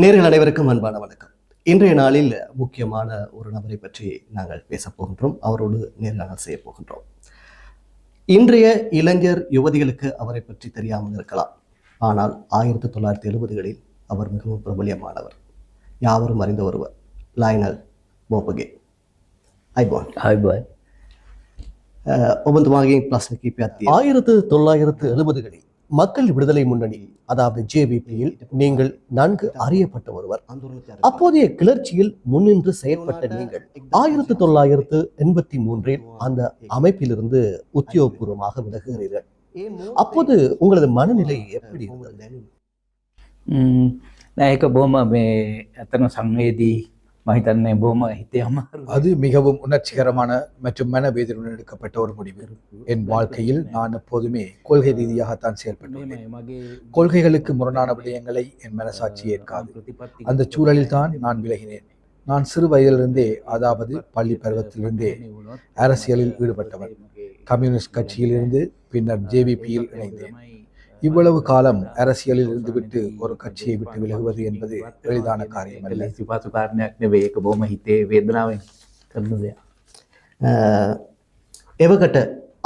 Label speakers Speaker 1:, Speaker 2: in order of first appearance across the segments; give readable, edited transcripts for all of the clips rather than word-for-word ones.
Speaker 1: நேர்கள் அனைவருக்கும் அன்பான வணக்கம். இன்றைய நாளில் முக்கியமான ஒரு நபரை பற்றி நாங்கள் பேசப் போகின்றோம். அவரோடு நேர்காணல் செய்ய போகின்றோம். இன்றைய இளைஞர் யுவதிகளுக்கு அவரை பற்றி தெரியாமல் இருக்கலாம். ஆனால் 1970களில் அவர் மிகவும் பிரபல்யமானவர். யாவரும் அறிந்த ஒருவர், லாயனல் போபகே. ஐபான் ஒபந்துமாகி பிளாஸ்டிக் 1970களில் மக்கள் விடுதலை முன்னணி, அதாவது ஜேவிபியில் நீங்கள் நன்கு அறியப்பட்ட ஒருவர். அப்போதைய கிளர்ச்சியில் முன்னின்று செயற்பட்ட நீங்கள் 1983 அந்த அமைப்பிலிருந்து உத்தியோகபூர்வமாக விலகுகிறீர்கள். அப்போது உங்களது மனநிலை எப்படி இருந்தது?
Speaker 2: அது மிகவும் உணர்ச்சிகரமான மற்றும் மனவேதனையுடன் எடுக்கப்பட்ட ஒரு முடிவு. என் வாழ்க்கையில் நான் எப்போதுமே கொள்கை ரீதியாகத்தான் செயல்பட்டுள்ளேன். கொள்கைகளுக்கு முரணான விடயங்களை என் மனசாட்சி ஏற்காது. அந்த சூழலில் தான் நான் விலகினேன். நான் சிறு வயதிலிருந்தே, அதாவது பள்ளி பருவத்திலிருந்தே அரசியலில் ஈடுபட்டவன். கம்யூனிஸ்ட் கட்சியிலிருந்து பின்னர் ஜேவிபியில் இணைந்தேன். இவ்வளவு காலம் அரசியலில் இருந்துவிட்டு ஒரு கட்சியை விட்டு விலகுவது என்பது எளிதான காரியம் அல்ல.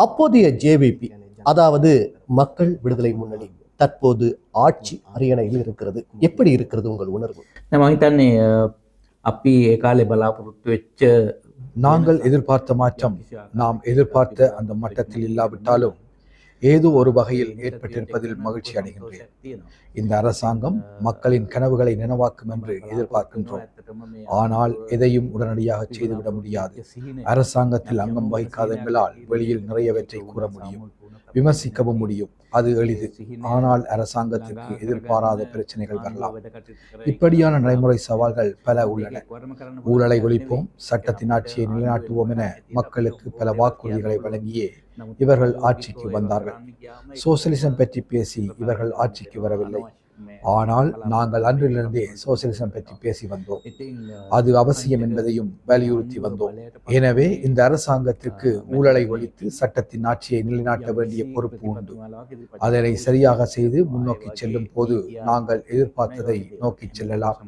Speaker 1: அப்போதைய ஜேவிபி, அதாவது மக்கள் விடுதலை முன்னணி, தற்போது ஆட்சி அரியணையில் இருக்கிறது. எப்படி இருக்கிறது உங்கள் உணர்வு?
Speaker 2: நாங்கள் எதிர்பார்த்த மாற்றம் நாம் எதிர்பார்த்த அந்த மட்டத்தில் இல்லாவிட்டாலும் ஏதோ ஒரு வகையில் ஏற்பட்டிருப்பதில் மகிழ்ச்சி அடைகின்றேன். இந்த அரசாங்கம் மக்களின் கனவுகளை நினைவாக்கும் என்று எதிர்பார்க்கின்றோம். ஆனால் எதையும் உடனடியாக செய்துவிட முடியாது. அரசாங்கத்தில் அங்கம் வகிக்காத எங்களால் வெளியில் நிறையவற்றை கூற முடியும், விமர்சிக்கவும் முடியும். அது எளிது. ஆனால் அரசாங்கத்திற்கு எதிர்பாராத பிரச்சனைகள் வரலாம். இப்படியான நடைமுறை சவால்கள் பல உள்ளன. ஊழலை ஒழிப்போம், சட்டத்தின் ஆட்சியை நிலைநாட்டுவோம் என மக்களுக்கு பல வாக்குறுதிகளை வழங்கியே இவர்கள் ஆட்சிக்கு வந்தார்கள். சோசியலிசம் பற்றி பேசி இவர்கள் ஆட்சிக்கு வரவில்லை. ஆனால் நாங்கள் அன்றிலிருந்தே சோசியலிசம் பற்றி பேசி வந்தோம். அது அவசியம் என்பதையும் வலியுறுத்தி வந்தோம். எனவே இந்த அரசாங்கத்திற்கு ஊழலை ஒழித்து சட்டத்தின் ஆட்சியை நிலைநாட்ட வேண்டிய பொறுப்பு உண்டு. அதனை சரியாக செய்து முன்னோக்கி செல்லும் போது நாங்கள் எதிர்பார்த்ததை நோக்கி செல்லலாம்.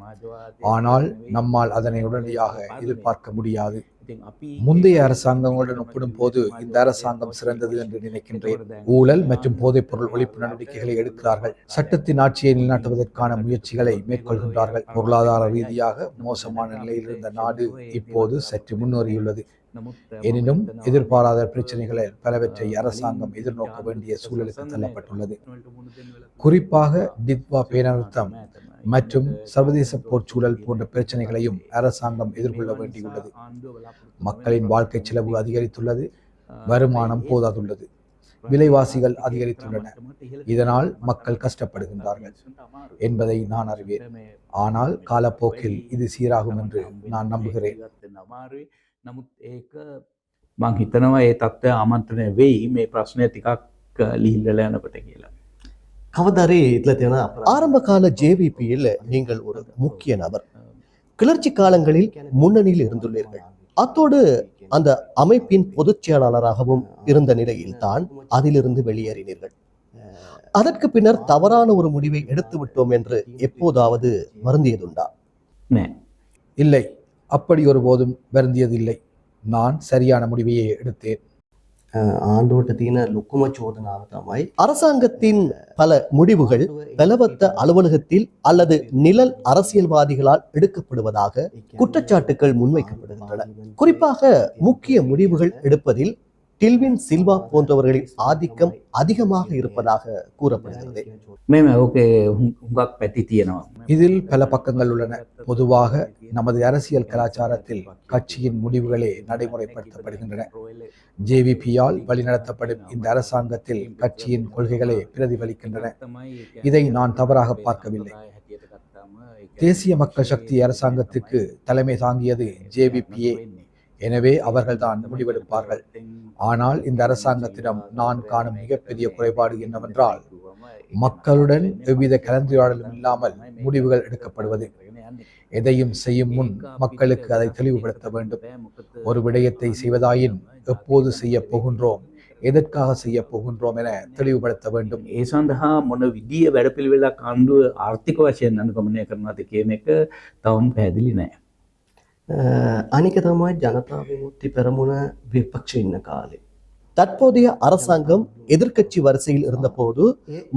Speaker 2: ஆனால் நம்மால் அதனை உடனடியாக எதிர்பார்க்க முடியாது. முந்தைய அரசாங்கங்களுடன் ஒப்பிடும் போது இந்த அரசாங்கம் சிறந்தது என்று நினைக்கின்றேன். ஊழல் மற்றும் போதைப் பொருள் ஒழிப்பு நடவடிக்கைகளை எடுக்கிறார்கள். சட்டத்தின் ஆட்சியை நிலைநாட்டுவதற்கான முயற்சிகளை மேற்கொள்கின்றார்கள். பொருளாதார ரீதியாக மோசமான நிலையில் இருந்த நாடு இப்போது சற்று முன்னேறியுள்ளது. எனினும் எதிர்பாராத பிரச்சனைகளை பலவற்றை அரசாங்கம் எதிர்நோக்க வேண்டிய சூழலுக்கு தள்ளப்பட்டுள்ளது. குறிப்பாக டித்வா பேரழுத்தம் மற்றும் சர்வதேச போர் சூழல் போன்ற பிரச்சனைகளையும் அரசாங்கம் எதிர்கொள்ள வேண்டியுள்ளது. மக்களின் வாழ்க்கை செலவு அதிகரித்துள்ளது, வருமானம் போதாதுள்ளது, விலைவாசிகள் அதிகரித்துள்ளன. இதனால் மக்கள் கஷ்டப்படுகின்றார்கள் என்பதை நான் அறிவேன். ஆனால் காலப்போக்கில் இது சீராகும் என்று நான் நம்புகிறேன்.
Speaker 1: ஆரம்ப கால ஜேவிபியில் நீங்கள் ஒரு முக்கிய நபர். கிளர்ச்சி காலங்களில் முன்னணியில் இருந்துள்ளீர்கள். அத்தோடு அந்த அமைப்பின் பொதுச் செயலாளராகவும் இருந்த நிலையில் தான் அதிலிருந்து வெளியேறினீர்கள். அதற்கு பின்னர் தவறான ஒரு முடிவை எடுத்து விட்டோம் என்று எப்போதாவது வருந்தியதுண்டா?
Speaker 2: இல்லை, அப்படி ஒருபோதும் வருந்தியதில்லை. நான் சரியான முடிவையே எடுத்தேன்.
Speaker 1: அரசாங்கத்தின் பல முடிவுகள் பலவத்த அலுவலகத்தில் அல்லது நிழல் அரசியல்வாதிகளால் எடுக்கப்படுவதாக குற்றச்சாட்டுகள் முன்வைக்கப்படுகின்றன. குறிப்பாக முக்கிய முடிவுகள் எடுப்பதில் டில்வின் சில்வா போன்றவர்களின் ஆதிக்கம் அதிகமாக இருப்பதாக கூறப்படுகிறது.
Speaker 2: இதில் பல பக்கங்கள் உள்ளன. பொதுவாக நமது அரசியல் கலாச்சாரத்தில் கட்சியின் முடிவுகளே நடைமுறைப்படுத்தப்படுகின்றன. ஜேவிபியால் வழிநடத்தப்படும் இந்த அரசாங்கத்தில் கட்சியின் கொள்கைகளே பிரதிபலிக்கின்றன. இதை நான் தவறாக பார்க்கவில்லை. தேசிய மக்கள் சக்தி அரசாங்கத்துக்கு தலைமை தாங்கியது ஜேவிபியே. எனவே அவர்கள்தான் முடிவெடுப்பார்கள். ஆனால் இந்த அரசாங்கத்திடம் நான் காணும் மிகப்பெரிய குறைபாடு என்னவென்றால், மக்களுடன் எவ்வித கலந்துரையாடலும் இல்லாமல் முடிவுகள் எடுக்கப்படுவது. எதையும் செய்யும் முன் மக்களுக்கு அதை தெளிவுபடுத்த வேண்டும். ஒரு விடயத்தை செய்வதாயின் எப்போது செய்ய போகின்றோம், எதற்காக செய்ய போகின்றோம் என தெளிவுபடுத்த வேண்டும்.
Speaker 3: ඒ සඳහා මොන විදිය වැඩපිළිවෙලක් ආණ්ඩුව ආර්ථික වශයෙන් අනුගමනය කරනවද කියන එක තවම පැහැදිලි නෑ.
Speaker 1: අනික තමයි ජනතා විමුක්ති பெரமுன විපක්ෂ ඉන්න කාලේ தற்போதைய அரசாங்கம் எதிர்க்கட்சி வரிசையில் இருந்தபோது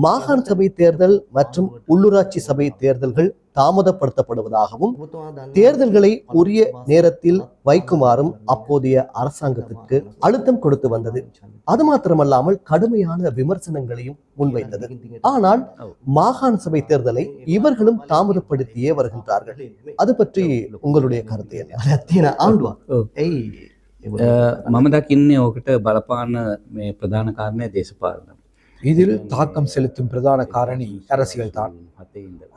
Speaker 1: மாகாண சபை தேர்தல் மற்றும் உள்ளூராட்சி சபை தேர்தல்கள் தாமதப்படுத்தப்படுவதாகவும் தேர்தல்களை உரிய நேரத்தில் வைக்குமாறும் அப்போதைய அரசாங்கத்திற்கு அழுத்தம் கொடுத்து வந்தது. அது மாத்திரமல்லாமல் கடுமையான விமர்சனங்களையும் முன்வைத்தது. ஆனால் மாகாண சபை தேர்தலை இவர்களும் தாமதப்படுத்தியே வருகின்றார்கள். அது பற்றி உங்களுடைய கருத்து என்ன?
Speaker 3: මම දකින්නේ ඕකට බලපාන මේ ප්‍රධාන කාරණය දේශපාලන.
Speaker 2: இதில் தாக்கம் செலுத்தும் பிரதான காரணி அரசியல் தான்.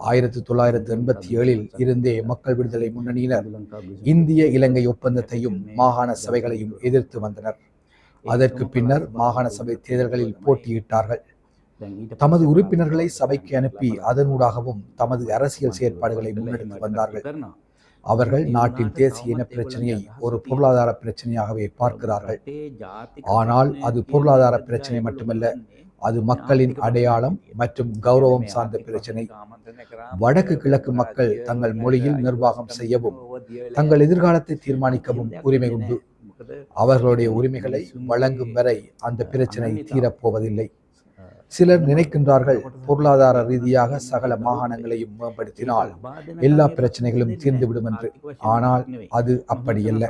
Speaker 2: 1987 இருந்தே மக்கள் விடுதலை முன்னணியினர் இந்திய இலங்கை ஒப்பந்தத்தையும் மாகாண சபைகளையும் எதிர்த்து வந்தனர். அதற்கு பின்னர் மாகாண சபை தேர்தல்களில் போட்டியிட்டார்கள். தமது உறுப்பினர்களை சபைக்கு அனுப்பி அதனூடாகவும் தமது அரசியல் செயற்பாடுகளை முன்னெடுத்து வந்தார்கள். அவர்கள் நாட்டின் தேசிய இன பிரச்சனையை ஒரு பொருளாதார பிரச்சனையாகவே பார்க்கிறார்கள். ஆனால் அது பொருளாதார பிரச்சனை மட்டுமல்ல, அது மக்களின் அடையாளம் மற்றும் கௌரவம் சார்ந்த பிரச்சனை. வடக்கு கிழக்கு மக்கள் தங்கள் மொழியில் நிர்வாகம் செய்யவும் தங்கள் எதிர்காலத்தை தீர்மானிக்கவும் உரிமை உண்டு. அவர்களுடைய உரிமைகளை வழங்கும் வரை அந்த பிரச்சனை தீரப்போவதில்லை. சிலர் நினைக்கின்றார்கள், பொருளாதார ரீதியாக சகல மாகாணங்களையும் மேம்படுத்தினால் எல்லா பிரச்சனைகளும் தீர்ந்துவிடும் என்று. ஆனால் அது அப்படியல்ல.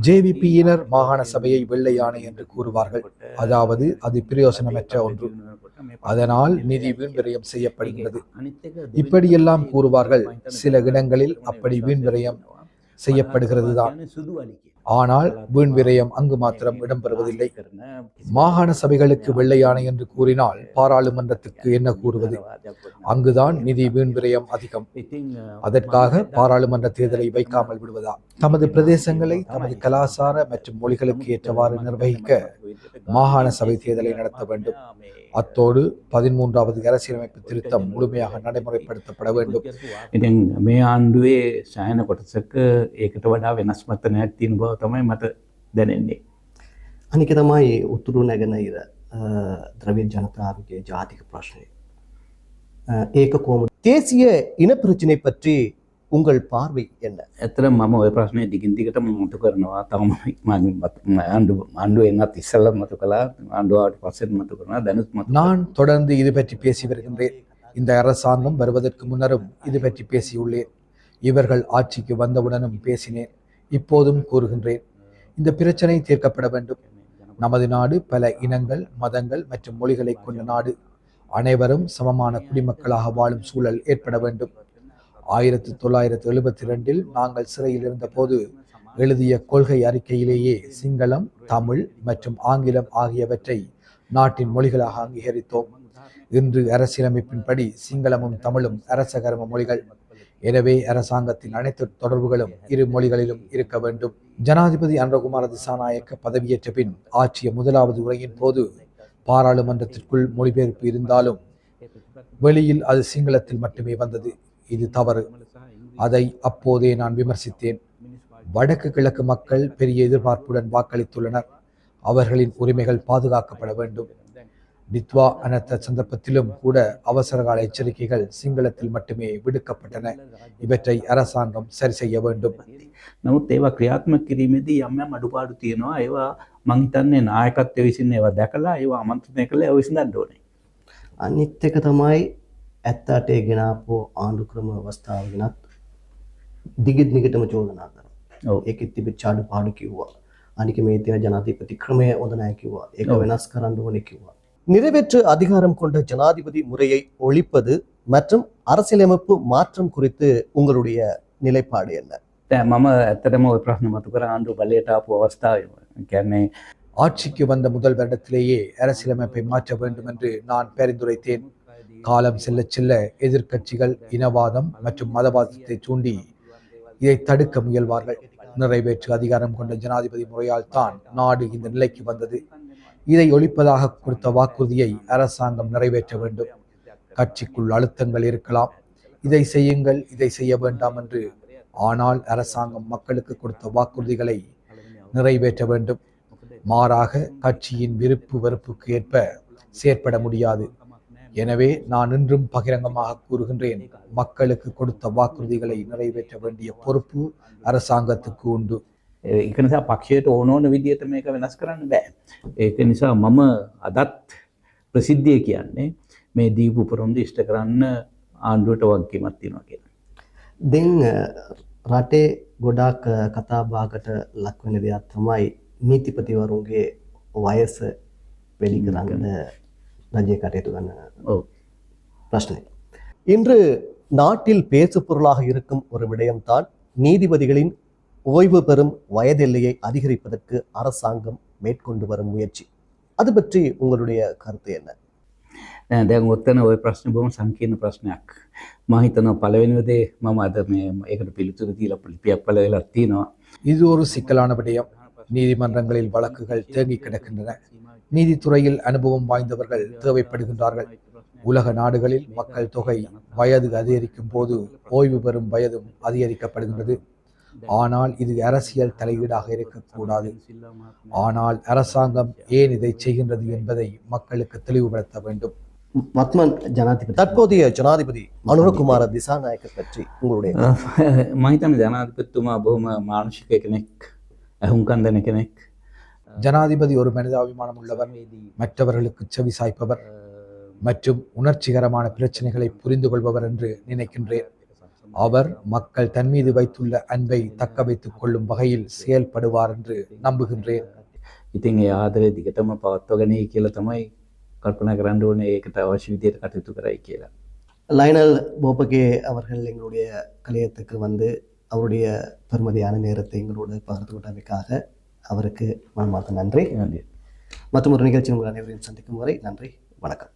Speaker 2: ஜேவிபியினர் மாகாண சபையை வெள்ளை யானை என்று கூறுவார்கள். அதாவது அது பிரயோசனமற்ற ஒன்று, அதனால் நிதி வீண் விரயம் செய்யப்படுகிறது இப்படியெல்லாம் கூறுவார்கள். சில இடங்களில் அப்படி வீண் விரயம் செய்யப்படுகிறது தான். ஆனால் வீண் விரயம் அங்கு மாத்திரம் இடம்பெறுவதில்லை. மாகாண சபைகளுக்கு வெள்ளை யானை என்று கூறினால் பாராளுமன்றத்துக்கு என்ன கூறுவது? அங்குதான் நிதி வீண் விரயம் அதிகம். அதற்காக பாராளுமன்ற தேர்தலை வைக்காமல் விடுவதா? தமது பிரதேசங்களை தமது கலாசார மற்றும் மொழிகளுக்கு ஏற்றவாறு நிர்வகிக்க மாகாண சபை தேர்தலை நடத்த வேண்டும். அத்தோடு 13வது அரசியலமைப்பு திருத்தம் முழுமையாக நடைமுறைப்படுத்தப்பட வேண்டும்.
Speaker 3: ඉතින් මේ ආණ්ඩුවේ සෑහෙන කොටසක ඒකට වඩා වෙනස් මතනයක් තියෙන බව තමයි මට දැනෙන්නේ.
Speaker 1: අනික තමයි උතුරු නැගෙනහිර ද්‍රවිඩ ජනතාවගේ ජාතික ප්‍රශ්නය. ඒක කොහොමද? தேசிய இனப்பிரச்சினை பற்றி உங்கள் பார்வை என்ன?
Speaker 3: ඇත්තට මම ওই ප්‍රශ්නේ දිගින් දිගටම මතු කරනවා. තවම ආණ්ඩුව එන්නත් ඉස්සෙල්ලා මතු කළා, ආණ්ඩුවට පස්සෙත් මතු කරනවා, දැනුත් මතු.
Speaker 2: நான் தொடர்ந்து இது பற்றி பேசி வருகின்றேன். இந்த அரசாங்கம் வருவதற்கு முன்னரும் இது பற்றி பேசியுள்ளேன். இவர்கள் ஆட்சிக்கு வந்தவுடனும் பேசினேன். இப்போதும் கூறுகின்றேன், இந்த பிரச்சனை தீர்க்கப்பட வேண்டும். நமது நாடு பல இனங்கள், மதங்கள் மற்றும் மொழிகளை கொண்ட நாடு. அனைவரும் சமமான குடிமக்களாக வாழும் சூழல் ஏற்பட வேண்டும். 1972 நாங்கள் சிறையில் இருந்த போது எழுதிய கொள்கை அறிக்கையிலேயே சிங்களம், தமிழ் மற்றும் ஆங்கிலம் ஆகியவற்றை நாட்டின் மொழிகளாக அங்கீகரித்தோம். இன்று அரசியலமைப்பின்படி சிங்களமும் தமிழும் அரசகர்ம மொழிகள். எனவே அரசாங்கத்தின் அனைத்து தொடர்புகளும் இரு மொழிகளிலும் இருக்க வேண்டும். ஜனாதிபதி அனுரகுமார திசாநாயக்க பதவியேற்ற பின் ஆற்றிய முதலாவது உரையின் போது பாராளுமன்றத்திற்குள் மொழிபெயர்ப்பு இருந்தாலும் வெளியில் அது சிங்களத்தில் மட்டுமே வந்தது. இது தவறு. அதை அப்போதே நான் விமர்சித்தேன். வடக்கு கிழக்கு மக்கள் பெரிய எதிர்பார்ப்புடன் வாக்களித்துள்ளனர். அவர்களின் உரிமைகள் பாதுகாக்கப்பட வேண்டும். நித்வா அனர்த்த சந்தர்ப்பத்திலும் கூட அவசரகால எச்சரிக்கைகள் சிங்களத்தில் மட்டுமே விடுக்கப்பட்டன. இவற்றை அரசாங்கம் சரி செய்ய வேண்டும்.
Speaker 3: නමුත් ඒවා ක්‍රියාත්මක කිරීමේදී යම් යම් අඩුපාඩු තියෙනවා. ඒවා මං හිතන්නේ නායකත්වයේ විසින් ඒවා දැකලා ඒවා ආමන්ත්‍රණය කළා ඒවා විසඳන්න ඕනේ.
Speaker 1: අනිත් එක තමයි ඇත්තට ඒ ගෙනාපු ආණ්ඩු ක්‍රම අවස්ථාව ගැනත් දිගින් චෝදනා කරනවා. ඒකෙත් තිබිච්ච අඩුපාඩු කිව්වා. අනික මේ තියෙන ජනාධිපති ක්‍රමය හොඳ නැහැ කිව්වා. ඒක වෙනස් කරන්න ඕනේ කිව්වා. நிறைவேற்று அதிகாரம் கொண்ட ஜனாதிபதி முறையை ஒழிப்பது மற்றும் அரசியலமைப்பு மாற்றம் குறித்து உங்களுடைய நிலைப்பாடு என்ன?
Speaker 3: මම ඇත්තටම ওই ප්‍රශ්න මතු කර ආණ්ඩුව බලයට ආපු අවස්ථාවේ කියන්නේ
Speaker 2: ஆட்சிக்கு வந்த முதல் வருடத்திலேயே அரசியலமைப்பை மாற்ற வேண்டும் என்று நான் பரிந்துரைத்தேன். காலம் செல்ல செல்ல எதிர்க்கட்சிகள் இனவாதம் மற்றும் மதவாதத்தை தூண்டி இதை தடுக்க முயல்வார்கள். நிறைவேற்று அதிகாரம் கொண்ட ஜனாதிபதி முறையால் தான் நாடு இந்த நிலைக்கு வந்தது. இதை ஒழிப்பதாக கொடுத்த வாக்குறுதியை அரசாங்கம் நிறைவேற்ற வேண்டும். கட்சிக்குள் அழுத்தங்கள் இருக்கலாம், இதை செய்யுங்கள், இதை செய்ய வேண்டாம் என்று. ஆனால் அரசாங்கம் மக்களுக்கு கொடுத்த வாக்குறுதிகளை நிறைவேற்ற வேண்டும். மாறாக கட்சியின் விருப்பு வெறுப்புக்கு ஏற்ப செயற்பட முடியாது. எனவே நான் இன்றும் பகிரங்கமாக கூறுகின்றேன், மக்களுக்கு கொடுத்த வாக்குறுதிகளை நிறைவேற்ற வேண்டிய பொறுப்பு அரசாங்கத்துக்கு உண்டு.
Speaker 3: ඒක නිසා පක්ෂයට ඕන ඕන විදිහට මේක වෙනස් කරන්න බෑ. ඒක නිසා මම අදත් ප්‍රසිද්ධිය කියන්නේ මේ දීපු උපරොන්දු ඉෂ්ට කරන්න ආණ්ඩුවට වගකීමක් තියෙනවා කියලා.
Speaker 1: දැන් රටේ ගොඩාක් කතා බහකට ලක් වෙන දෙයක් තමයි නීතිපතිවරුන්ගේ වයස වැඩි කරන්න රජය කටයුතු කරන
Speaker 3: ඔව්.
Speaker 1: பிரச்சனை. இன்று நாட்டில் பேசு பொருளாக இருக்கும் ஒரு விடயம்தான் நீதிபதிகளின் ஓய்வு பெறும் வயதெல்லையை அதிகரிப்பதற்கு அரசாங்கம் மேற்கொண்டு வரும் முயற்சி. அது பற்றி உங்களுடைய கருத்து என்ன?
Speaker 3: නෑ දැන් ඔතන ওই ප්‍රශ්නේ බොහොම සංකීර්ණ ප්‍රශ්නයක්. මම හිතනවා පළවෙනිම දේ මම අද මේ ඒකට පිළිතුරු දීලා ලිපියක් පළ වෙලා තියෙනවා.
Speaker 2: இது ஒரு சிக்கலான விடயம். நீதிமன்றங்களில் வழக்குகள் தேங்கி கிடக்கின்றன. நீதித்துறையில் அனுபவம் வாய்ந்தவர்கள் தேவைப்படுகின்றார்கள். உலக நாடுகளில் மக்கள் தொகை வயது அதிகரிக்கும் போது ஓய்வு பெறும் வயதும் அதிகரிக்கப்படுகின்றது. ஆனால் இது அரசியல் தலையீடாக இருக்கக்கூடாது. ஆனால் அரசாங்கம் ஏன் இதை செய்கின்றது என்பதை மக்களுக்கு தெளிவுபடுத்த வேண்டும்.
Speaker 1: வத்மன் ஜனாதிபதி, தற்போதைய ஜனாதிபதி அனுரகுமார திசாநாயக்க பற்றி உங்களுடைய
Speaker 3: මම හිතන්නේ ජනාධිපතිතුමා බොහොම මානුෂික කෙනෙක්, අහුම්කම් දෙන කෙනෙක්.
Speaker 2: ஜனாதிபதி ஒரு மனிதாபிமானம் உள்ளவர், மற்றவர்களுக்கு செவி சாய்ப்பவர் மற்றும் உணர்ச்சிகரமான பிரச்சனைகளை புரிந்து கொள்பவர் என்று நினைக்கின்றேன். அவர் மக்கள் தன் மீது வைத்துள்ள அன்பை தக்க வைத்துக் கொள்ளும் வகையில் செயல்படுவார் என்று நம்புகின்றேன்.
Speaker 3: ඉතින් ඒ ආදරය දිගටම පවත්වාගෙන යයි කියලා තමයි කල්පනා කරන්න ඕනේ. ඒකට අවශ්‍ය විදිහට කටයුතු කරයි කියලා.
Speaker 1: லைனல் போபகே அவர்கள் எங்களுடைய கலையத்துக்கு வந்து அவருடைய பெருமதியான நேரத்தை எங்களோடு பகிர்ந்து கொண்டமைக்காக அவருக்கு மனமார்ந்த நன்றி. மற்றும் ஒரு நிகழ்ச்சி உங்கள் அனைவரையும் சந்திக்கும் வரை நன்றி, வணக்கம்.